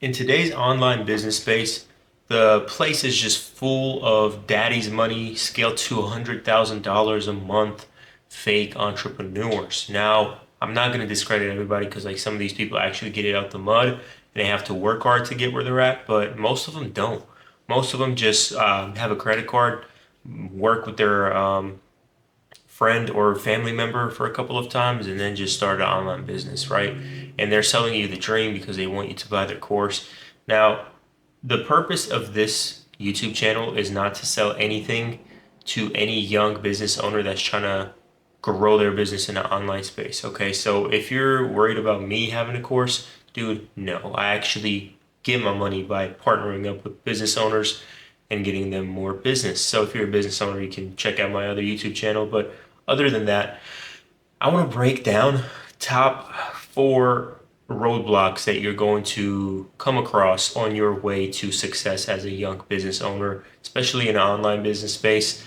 In today's online business space, the place is just full of daddy's money scaled to $100,000 a month fake entrepreneurs. Now, I'm not going to discredit everybody because like some of these people actually get it out the mud and they have to work hard to get where they're at, but most of them don't. Most of them just have a credit card, work with their friend or family member for a couple of times, and then just start an online business, right? And they're selling you the dream because they want you to buy their course. Now, the purpose of this YouTube channel is not to sell anything to any young business owner that's trying to grow their business in an online space. Okay, so if you're worried about me having a course, dude, no. I actually get my money by partnering up with business owners and getting them more business. So if you're a business owner, you can check out my other YouTube channel. But other than that, I want to break down top four roadblocks that you're going to come across on your way to success as a young business owner, especially in an online business space.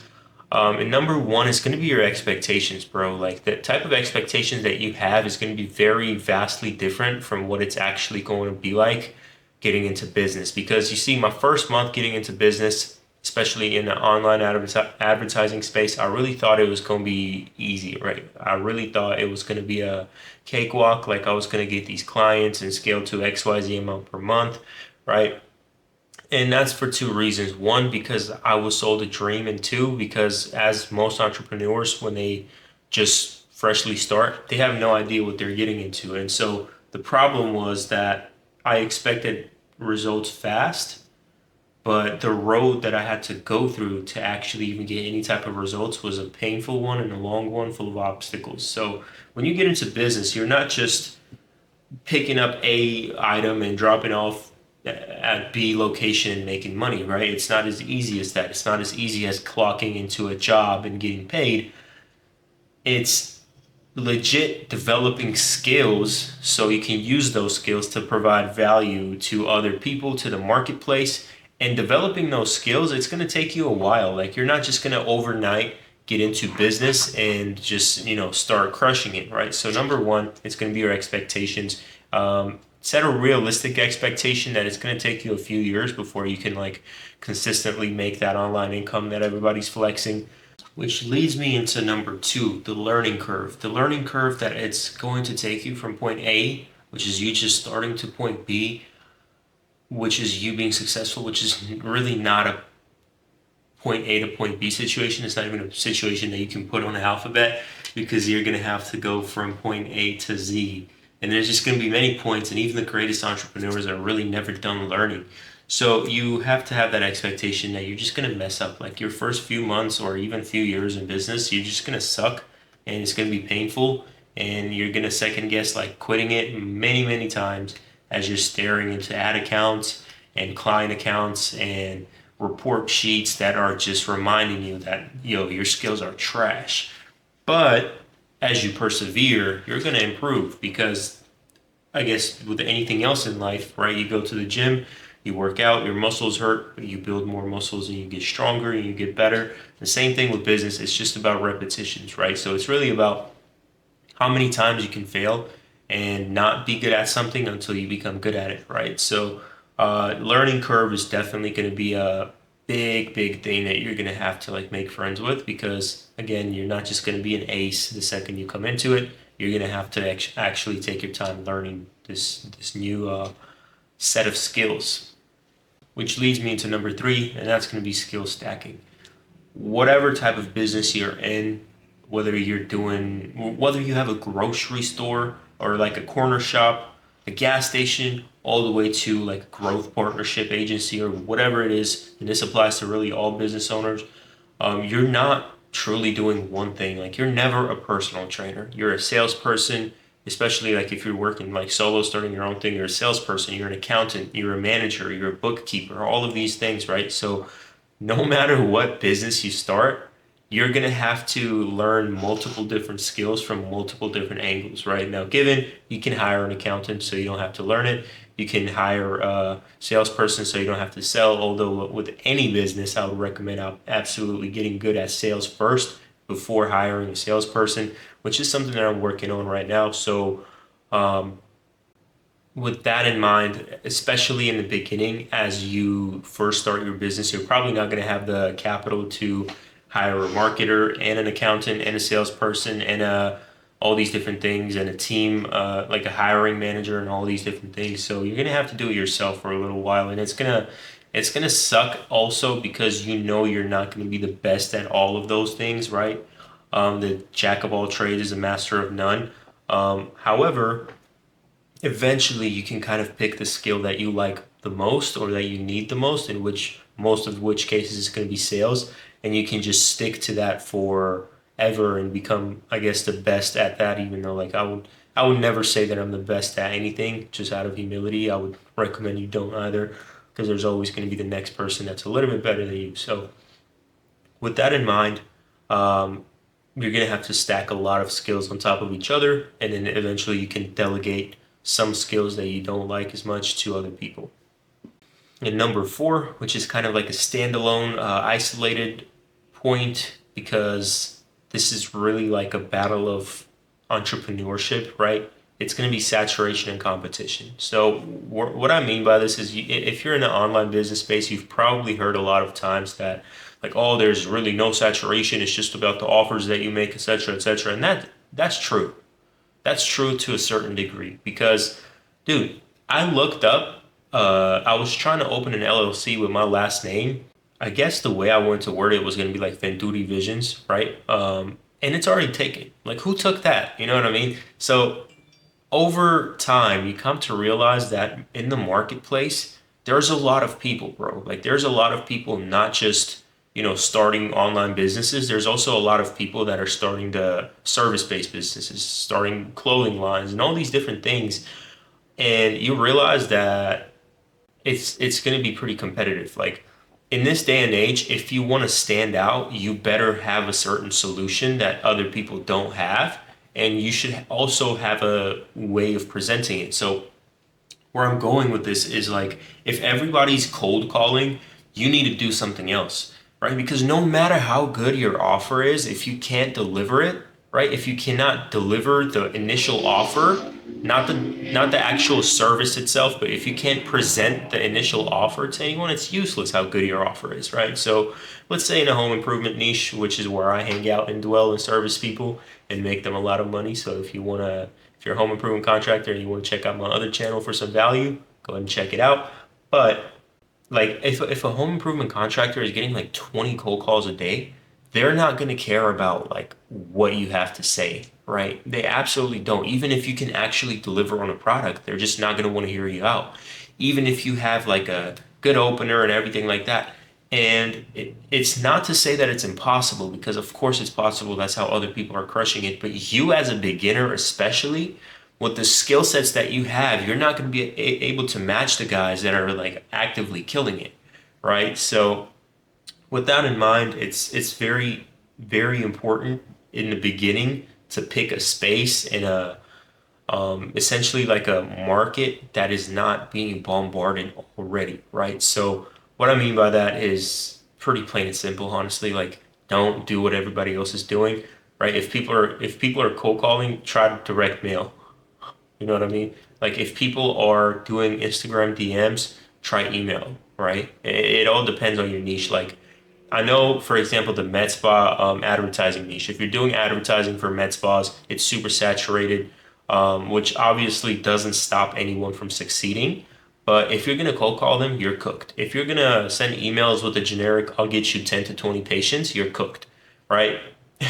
And number one is going to be your expectations, bro. Like the type of expectations that you have is going to be very vastly different from what it's actually going to be like getting into business. Because you see, my first month getting into business, especially in the online advertising space, I really thought it was going to be easy, right? I really thought it was going to be a cakewalk. Like I was going to get these clients and scale to XYZ amount per month, right? And that's for two reasons. One, because I was sold a dream, and two, because as most entrepreneurs, when they just freshly start, they have no idea what they're getting into. And so the problem was that I expected results fast, but the road that I had to go through to actually even get any type of results was a painful one and a long one full of obstacles. So when you get into business, you're not just picking up a item and dropping off at B location and making money, right? It's not as easy as that. It's not as easy as clocking into a job and getting paid. It's legit developing skills so you can use those skills to provide value to other people, to the marketplace. And developing those skills, it's going to take you a while. Like you're not just going to overnight get into business and just, start crushing it, right? So number one, it's going to be your expectations. Set a realistic expectation that it's going to take you a few years before you can like consistently make that online income that everybody's flexing. Which leads me into number two, the learning curve. The learning curve that it's going to take you from point A, which is you just starting, to point B, which is you being successful, which is really not a point A to point B situation. It's not even a situation that you can put on the alphabet because you're going to have to go from point A to Z. And there's just going to be many points, and even the greatest entrepreneurs are really never done learning. So you have to have that expectation that you're just going to mess up. Like your first few months or even few years in business, you're just going to suck and it's going to be painful. And you're going to second guess like quitting it many, many times as you're staring into ad accounts and client accounts and report sheets that are just reminding you that, your skills are trash. But as you persevere, you're going to improve because I guess with anything else in life, right? You go to the gym, you work out, your muscles hurt, but you build more muscles and you get stronger and you get better. The same thing with business. It's just about repetitions, right? So it's really about how many times you can fail and not be good at something until you become good at it, right? So learning curve is definitely going to be a big, big thing that you're going to have to like make friends with because again, you're not just going to be an ace the second you come into it. You're going to have to actually take your time learning this new set of skills, which leads me into number three, and that's going to be skill stacking. Whatever type of business you're in, whether you have a grocery store or like a corner shop, a gas station, all the way to like a growth partnership agency or whatever it is, and this applies to really all business owners, you're not truly doing one thing. Like you're never a personal trainer. You're a salesperson, especially like if you're working like solo, starting your own thing, you're a salesperson, you're an accountant, you're a manager, you're a bookkeeper, all of these things, right? So no matter what business you start, you're going to have to learn multiple different skills from multiple different angles, right? Now, given you can hire an accountant so you don't have to learn it, you can hire a salesperson so you don't have to sell. Although, with any business, I would recommend absolutely getting good at sales first before hiring a salesperson, which is something that I'm working on right now. So, um, with that in mind, especially in the beginning, as you first start your business, you're probably not going to have the capital to hire a marketer and an accountant and a salesperson and all these different things and a team, like a hiring manager and all these different things. So you're going to have to do it yourself for a little while, and it's gonna suck also because you know you're not going to be the best at all of those things, right? The jack of all trades is a master of none. However, eventually you can kind of pick the skill that you like the most or that you need the most, in which most of which cases is going to be sales, and you can just stick to that forever and become, I guess, the best at that. Even though, like, I would never say that I'm the best at anything, just out of humility. I would recommend you don't either, because there's always going to be the next person that's a little bit better than you. So with that in mind, um, you're going to have to stack a lot of skills on top of each other, and then eventually you can delegate some skills that you don't like as much to other people. And number four, which is kind of like a standalone, isolated point, because this is really like a battle of entrepreneurship, right? It's going to be saturation and competition. So, what I mean by this is, if you're in the online business space, you've probably heard a lot of times that, like, oh, there's really no saturation. It's just about the offers that you make, etc., etc. And that's true. That's true to a certain degree because, dude, I looked up. I was trying to open an LLC with my last name. I guess the way I wanted to word it was going to be like Venturi Visions, right? And it's already taken. Like, who took that? You know what I mean? So over time, you come to realize that in the marketplace, there's a lot of people, bro. Like, there's a lot of people not just, starting online businesses. There's also a lot of people that are starting the service-based businesses, starting clothing lines and all these different things. And you realize that it's going to be pretty competitive. Like, in this day and age, if you want to stand out, you better have a certain solution that other people don't have, and you should also have a way of presenting it. So where I'm going with this is, like, if everybody's cold calling, you need to do something else, right? Because no matter how good your offer is, if you can't deliver it, right? If you cannot deliver the initial offer, not the actual service itself, but if you can't present the initial offer to anyone, it's useless how good your offer is, right? So let's say in a home improvement niche, which is where I hang out and dwell and service people and make them a lot of money. So if you're a home improvement contractor and you want to check out my other channel for some value, go ahead and check it out. But, like, if a home improvement contractor is getting like 20 cold calls a day, they're not going to care about, like, what you have to say, right? They absolutely don't. Even if you can actually deliver on a product, they're just not going to want to hear you out. Even if you have like a good opener and everything like that. And it's not to say that it's impossible, because of course it's possible. That's how other people are crushing it. But you, as a beginner, especially with the skill sets that you have, you're not going to be able to match the guys that are, like, actively killing it, right? So with that in mind, it's very, very important in the beginning to pick a space in a, essentially like a market that is not being bombarded already, right? So what I mean by that is pretty plain and simple, honestly. Like, don't do what everybody else is doing, right? If people are cold calling, try direct mail. You know what I mean? Like, if people are doing Instagram DMs, try email, right? It all depends on your niche. Like, I know, for example, the med spa, advertising niche. If you're doing advertising for med spas, it's super saturated, which obviously doesn't stop anyone from succeeding. But if you're gonna cold call them, you're cooked. If you're gonna send emails with a generic, I'll get you 10 to 20 patients, you're cooked, right?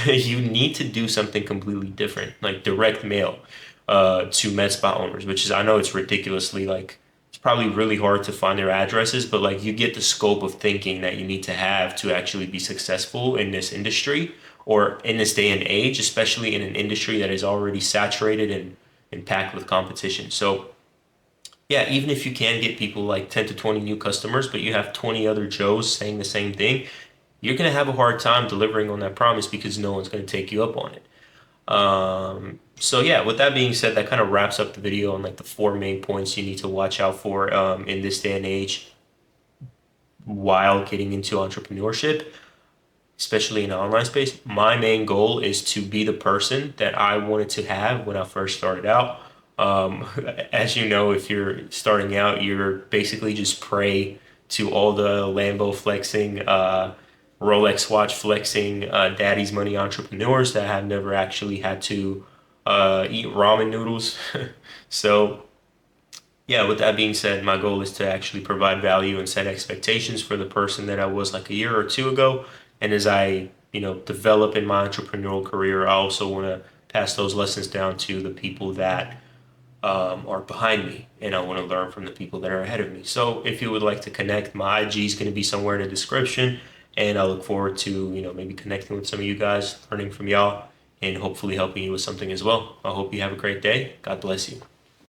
You need to do something completely different, like direct mail, to med spa owners, which is, I know it's ridiculously, like, it's probably really hard to find their addresses, but, like, you get the scope of thinking that you need to have to actually be successful in this industry, or in this day and age, especially in an industry that is already saturated and packed with competition. So yeah, even if you can get people like 10 to 20 new customers, but you have 20 other Joes saying the same thing, you're going to have a hard time delivering on that promise because no one's going to take you up on it. So yeah, with that being said, that kind of wraps up the video on, like, the four main points you need to watch out for, in this day and age while getting into entrepreneurship, especially in the online space. My main goal is to be the person that I wanted to have when I first started out. Um, as you know, if you're starting out, you're basically just prey to all the Lambo flexing, Rolex watch flexing, daddy's money entrepreneurs that have never actually had to eat ramen noodles. So, yeah, with that being said, my goal is to actually provide value and set expectations for the person that I was like a year or two ago. And as I, develop in my entrepreneurial career, I also want to pass those lessons down to the people that are behind me, and I want to learn from the people that are ahead of me. So if you would like to connect, my IG is going to be somewhere in the description, and I look forward to maybe connecting with some of you guys, learning from y'all, and hopefully helping you with something as well. I hope you have a great day. God bless you.